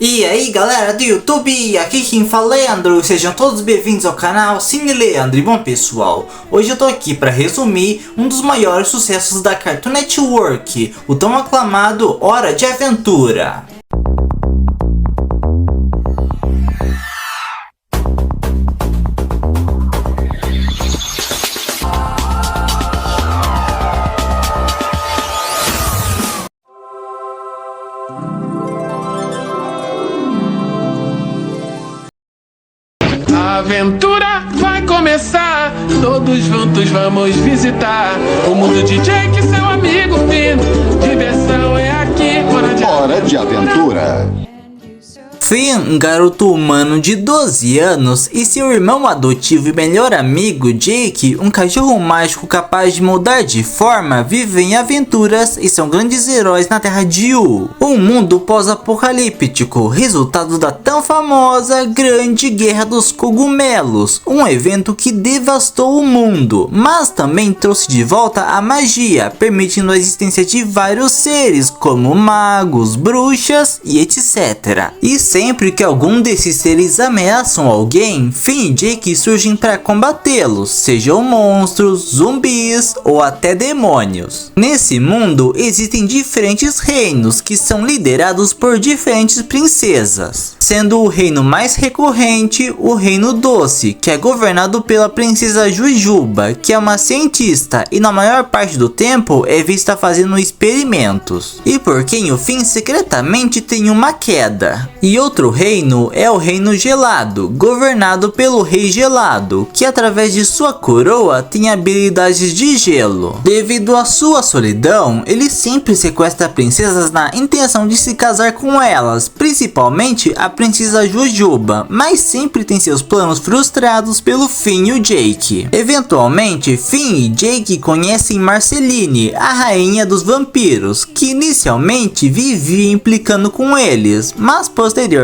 E aí galera do YouTube, aqui quem fala é Leandro, sejam todos bem-vindos ao canal Cine Leandro. E bom pessoal, hoje eu tô aqui para resumir um dos maiores sucessos da Cartoon Network, o tão aclamado Hora de Aventura. A aventura vai começar, todos juntos vamos visitar o mundo de Jake, seu amigo Finn. Diversão é aqui, Hora de Aventura. Finn, um garoto humano de 12 anos, e seu irmão adotivo e melhor amigo Jake, um cachorro mágico capaz de mudar de forma, vivem aventuras e são grandes heróis na Terra de Yu, um mundo pós-apocalíptico, resultado da tão famosa Grande Guerra dos Cogumelos, um evento que devastou o mundo, mas também trouxe de volta a magia, permitindo a existência de vários seres, como magos, bruxas e etc. E sempre que algum desses seres ameaçam alguém, Finn e Jake surgem para combatê-los, sejam monstros, zumbis ou até demônios. Nesse mundo existem diferentes reinos que são liderados por diferentes princesas, sendo o reino mais recorrente o Reino Doce, que é governado pela princesa Jujuba, que é uma cientista e na maior parte do tempo é vista fazendo experimentos, e por quem o Finn secretamente tem uma queda. E outro reino é o Reino Gelado, governado pelo Rei Gelado, que através de sua coroa tem habilidades de gelo. Devido à sua solidão, ele sempre sequestra princesas na intenção de se casar com elas, principalmente a princesa Jujuba, mas sempre tem seus planos frustrados pelo Finn e o Jake. Eventualmente, Finn e Jake conhecem Marceline, a rainha dos vampiros, que inicialmente vivia implicando com eles, mas posteriormente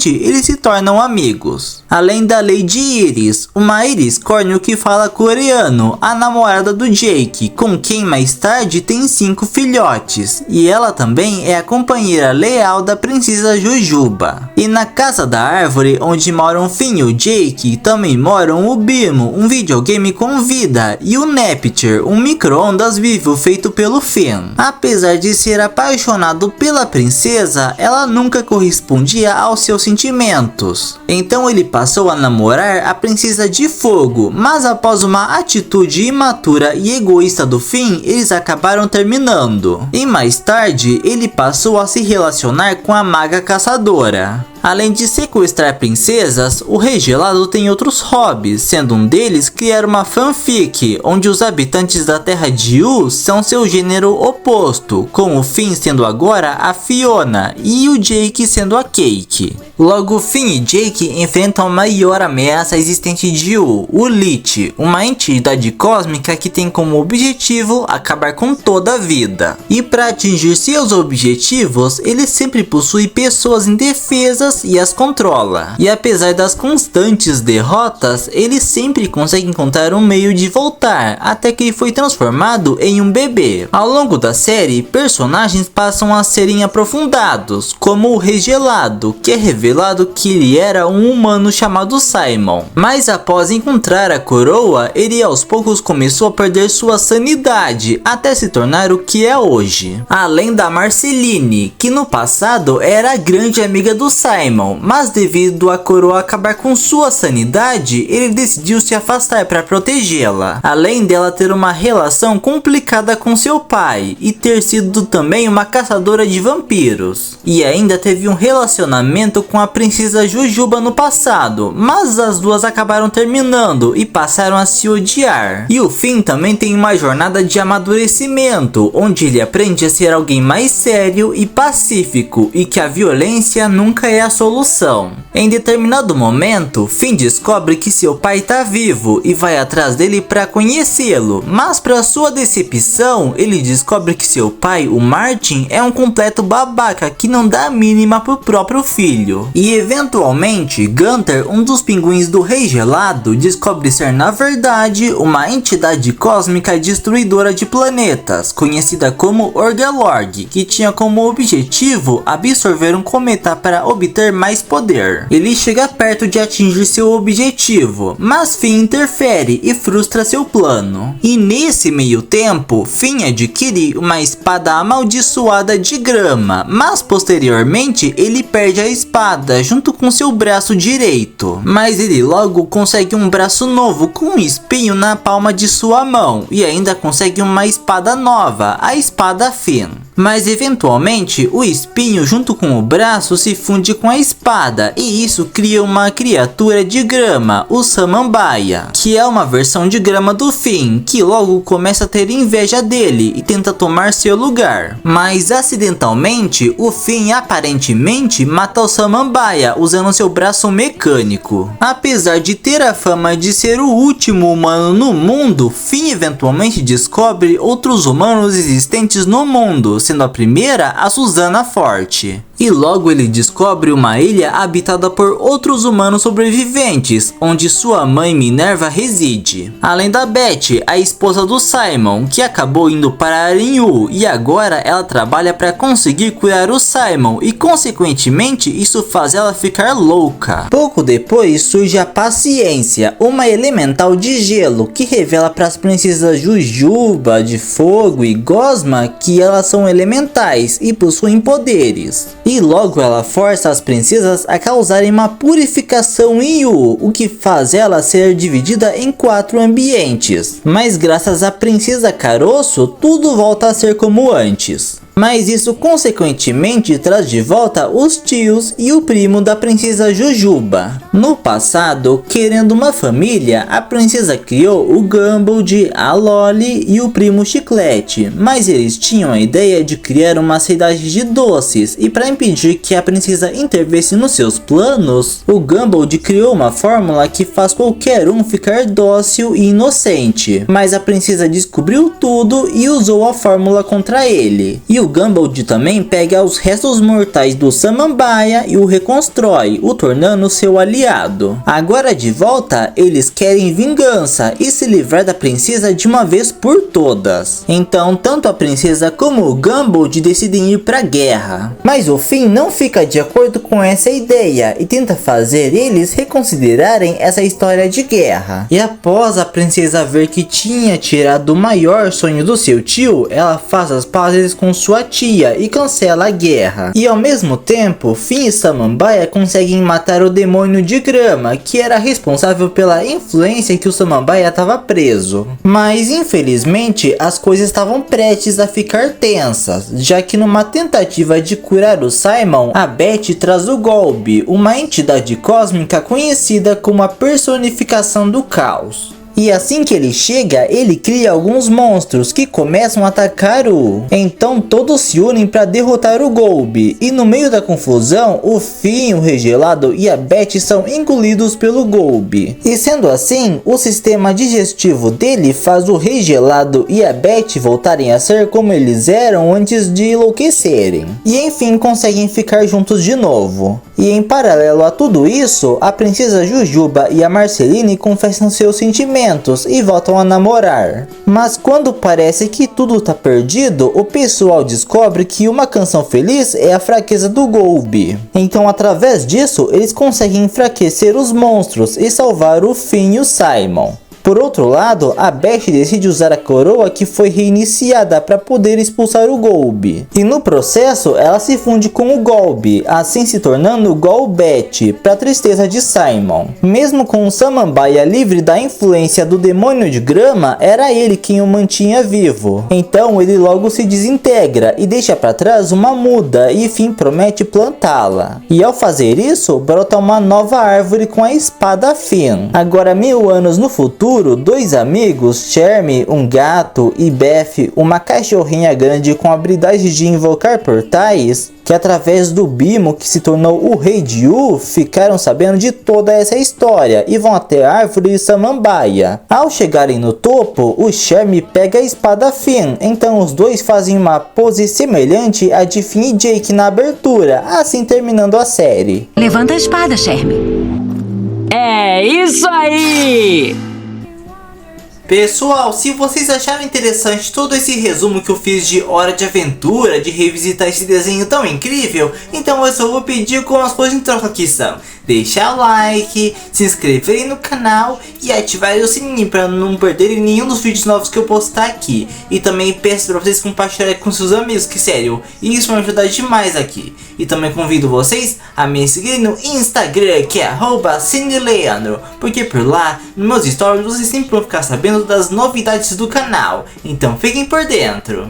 eles se tornam amigos. Além da Lady Iris, uma Iris córneo que fala coreano, a namorada do Jake, com quem mais tarde tem 5 filhotes, e ela também é a companheira leal da princesa Jujuba. E na casa da árvore onde moram Finn e o Jake, também moram o Bimo, um videogame com vida, e o Nepture, um micro-ondas vivo feito pelo Finn. Apesar de ser apaixonado pela princesa, ela nunca correspondia aos seus sentimentos. Então ele passou a namorar a princesa de fogo, mas após uma atitude imatura e egoísta do Finn, eles acabaram terminando. E mais tarde, ele passou a se relacionar com a maga caçadora. Além de sequestrar princesas, o Rei Gelado tem outros hobbies, sendo um deles criar uma fanfic, onde os habitantes da Terra de Yu são seu gênero oposto, com o Finn sendo agora a Fiona e o Jake sendo a Cake. Logo, Finn e Jake enfrentam a maior ameaça existente de Yu, o Lich, uma entidade cósmica que tem como objetivo acabar com toda a vida. E para atingir seus objetivos, ele sempre possui pessoas indefesas e as controla. E apesar das constantes derrotas, ele sempre consegue encontrar um meio de voltar, até que ele foi transformado em um bebê. Ao longo da série, personagens passam a serem aprofundados, como o Rei Gelado, que é revelado que ele era um humano chamado Simon. Mas após encontrar a coroa, ele aos poucos começou a perder sua sanidade, até se tornar o que é hoje. Além da Marceline, que no passado era a grande amiga do Simon, mas devido a coroa acabar com sua sanidade, ele decidiu se afastar para protegê-la. Além dela ter uma relação complicada com seu pai e ter sido também uma caçadora de vampiros. E ainda teve um relacionamento com a princesa Jujuba no passado, mas as duas acabaram terminando e passaram a se odiar. E o Finn também tem uma jornada de amadurecimento, onde ele aprende a ser alguém mais sério e pacífico, e que a violência nunca é a solução. Em determinado momento, Finn descobre que seu pai está vivo e vai atrás dele para conhecê-lo, mas para sua decepção, ele descobre que seu pai, o Martin, é um completo babaca que não dá a mínima pro próprio filho. E eventualmente, Gunther, um dos pinguins do Rei Gelado, descobre ser na verdade uma entidade cósmica destruidora de planetas, conhecida como Orgalorg, que tinha como objetivo absorver um cometa para obter ter mais poder. Ele chega perto de atingir seu objetivo, mas Finn interfere e frustra seu plano. E nesse meio tempo, Finn adquire uma espada amaldiçoada de grama, mas posteriormente ele perde a espada junto com seu braço direito. Mas ele logo consegue um braço novo com um espinho na palma de sua mão e ainda consegue uma espada nova, a espada Finn. Mas eventualmente o espinho junto com o braço se funde com a espada e isso cria uma criatura de grama, o Samambaia, que é uma versão de grama do Finn, que logo começa a ter inveja dele e tenta tomar seu lugar. Mas acidentalmente o Finn aparentemente mata o Samambaia usando seu braço mecânico. Apesar de ter a fama de ser o último humano no mundo, Finn eventualmente descobre outros humanos existentes no mundo, sendo a primeira a Susana Forte. E logo ele descobre uma ilha habitada por outros humanos sobreviventes, onde sua mãe Minerva reside. Além da Beth, a esposa do Simon, que acabou indo para Arinhu e agora ela trabalha para conseguir curar o Simon e consequentemente isso faz ela ficar louca. Pouco depois surge a Paciência, uma elemental de gelo que revela para as princesas Jujuba, de Fogo e Gosma que elas são elementais e possuem poderes. E logo ela força as princesas a causarem uma purificação em Yu, o que faz ela ser dividida em 4 ambientes. Mas graças à princesa Caroço, tudo volta a ser como antes. Mas isso consequentemente traz de volta os tios e o primo da princesa Jujuba. No passado, querendo uma família, a princesa criou o Gumball, a Loli e o primo Chiclete, mas eles tinham a ideia de criar uma cidade de doces e para impedir que a princesa intervisse nos seus planos, o Gumball criou uma fórmula que faz qualquer um ficar dócil e inocente. Mas a princesa descobriu tudo e usou a fórmula contra ele. E o Gumball também pega os restos mortais do Samambaia e o reconstrói, o tornando seu aliado. Agora de volta, eles querem vingança e se livrar da princesa de uma vez por todas. Então, tanto a princesa como o Gumball decidem ir pra guerra. Mas o Finn não fica de acordo com essa ideia e tenta fazer eles reconsiderarem essa história de guerra. E após a princesa ver que tinha tirado o maior sonho do seu tio, ela faz as pazes com sua tia e cancela a guerra. E ao mesmo tempo, Finn e Samambaia conseguem matar o demônio de grama, que era responsável pela influência que o Samambaia estava preso. Mas infelizmente, as coisas estavam prestes a ficar tensas, já que numa tentativa de curar o Simon, a Beth traz o Golbe, uma entidade cósmica conhecida como a personificação do caos. E assim que ele chega, ele cria alguns monstros que começam a atacar o. Então todos se unem para derrotar o Golbe. E no meio da confusão, o Finn, o Regelado e a Beth são engolidos pelo Golbe. E sendo assim, o sistema digestivo dele faz o Regelado e a Beth voltarem a ser como eles eram antes de enlouquecerem. E enfim conseguem ficar juntos de novo. E em paralelo a tudo isso, a princesa Jujuba e a Marceline confessam seus sentimentos e voltam a namorar. Mas quando parece que tudo tá perdido, o pessoal descobre que uma canção feliz é a fraqueza do Golbe. Então através disso, eles conseguem enfraquecer os monstros e salvar o Finn e o Simon. Por outro lado, a Beth decide usar a coroa que foi reiniciada para poder expulsar o Golbe. E no processo, ela se funde com o Golbe, assim se tornando Golbet, para tristeza de Simon. Mesmo com o Samambaia livre da influência do demônio de grama, era ele quem o mantinha vivo. Então ele logo se desintegra e deixa para trás uma muda e Finn promete plantá-la. E ao fazer isso, brota uma nova árvore com a espada Finn. Agora 1000 anos no futuro, dois amigos, Chermi, um gato, e Beth, uma cachorrinha grande com a habilidade de invocar portais, que através do Bimo, que se tornou o rei de Yu, ficaram sabendo de toda essa história e vão até a árvore de Samambaia. Ao chegarem no topo, o Chermi pega a espada Finn, então os dois fazem uma pose semelhante a de Finn e Jake na abertura, assim terminando a série. Levanta a espada, Chermi. É isso aí! Pessoal, se vocês acharam interessante todo esse resumo que eu fiz de Hora de Aventura, de revisitar esse desenho tão incrível, então eu só vou pedir como as coisas em troca que são: deixar o like, se inscreverem no canal e ativar o sininho para não perderem nenhum dos vídeos novos que eu postar aqui. E também peço para vocês compartilharem com seus amigos, que sério, isso vai me ajudar demais aqui. E também convido vocês a me seguirem no Instagram, que é @CineLeandro, porque por lá, nos meus stories, vocês sempre vão ficar sabendo das novidades do canal, então fiquem por dentro.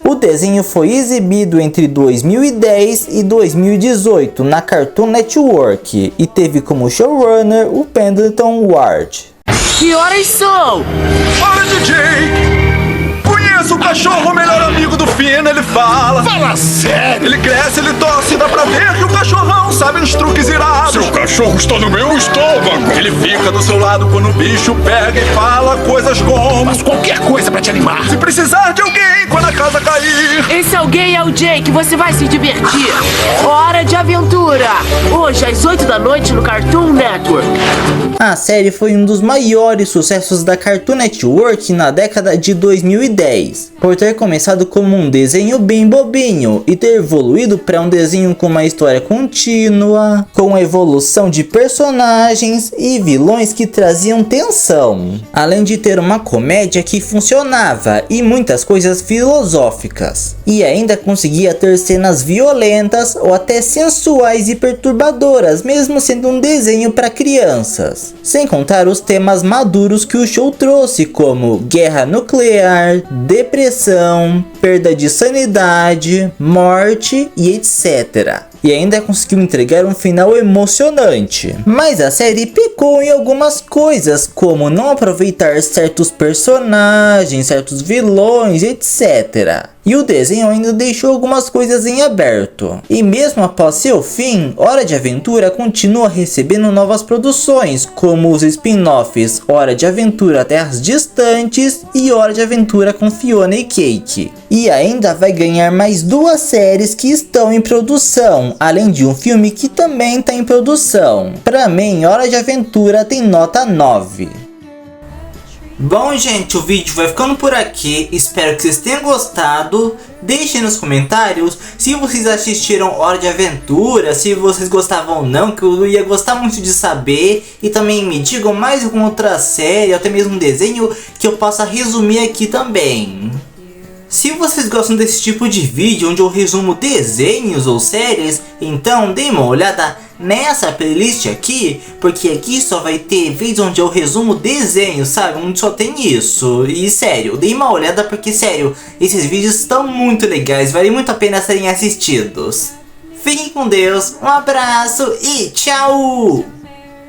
O desenho foi exibido entre 2010 e 2018 na Cartoon Network e teve como showrunner o Pendleton Ward. Que horas são? Fala, DJ! Conheço o cachorro, o melhor amigo do Finn, ele fala. Fala sério! Ele cresce, ele torce, dá pra ver que o cachorrão sabe uns truques irados. Seu cachorro está no meu estômago! Ele fica do seu lado quando o bicho pega e fala coisas como: Mas qualquer coisa pra te animar! se precisar de alguém quando a casa cair. Esse alguém é o Jake, você vai se divertir. Hora de Aventura! Hoje às 8 da noite no Cartoon Network. A série foi um dos maiores sucessos da Cartoon Network na década de 2010, por ter começado como um desenho bem bobinho e ter evoluído para um desenho com uma história contínua, com evolução de personagens e vilões que traziam tensão, além de ter uma comédia que funcionava e muitas coisas filosóficas, e ainda conseguia ter cenas violentas ou até sensuais e perturbadoras, mesmo sendo um desenho para crianças. Sem contar os temas maduros que o show trouxe, como guerra nuclear, depressão, perda de sanidade, morte e etc. E ainda conseguiu entregar um final emocionante. Mas a série pecou em algumas coisas, como não aproveitar certos personagens, certos vilões, etc. E o desenho ainda deixou algumas coisas em aberto. E mesmo após seu fim, Hora de Aventura continua recebendo novas produções, como os spin-offs Hora de Aventura Terras Distantes e Hora de Aventura com Fiona e Cake. E ainda vai ganhar mais 2 séries que estão em produção, além de um filme que também está em produção. Pra mim, Hora de Aventura tem nota 9. Bom, gente, o vídeo vai ficando por aqui, espero que vocês tenham gostado. Deixem nos comentários se vocês assistiram Hora de Aventura, se vocês gostavam ou não, que eu ia gostar muito de saber. E também me digam mais alguma outra série, ou até mesmo um desenho que eu possa resumir aqui também. Se vocês gostam desse tipo de vídeo onde eu resumo desenhos ou séries, então dê uma olhada nessa playlist aqui, porque aqui só vai ter vídeos onde eu resumo desenhos, sabe? Onde só tem isso. E sério, dê uma olhada porque, sério, esses vídeos estão muito legais, vale muito a pena serem assistidos. Fiquem com Deus, um abraço e tchau!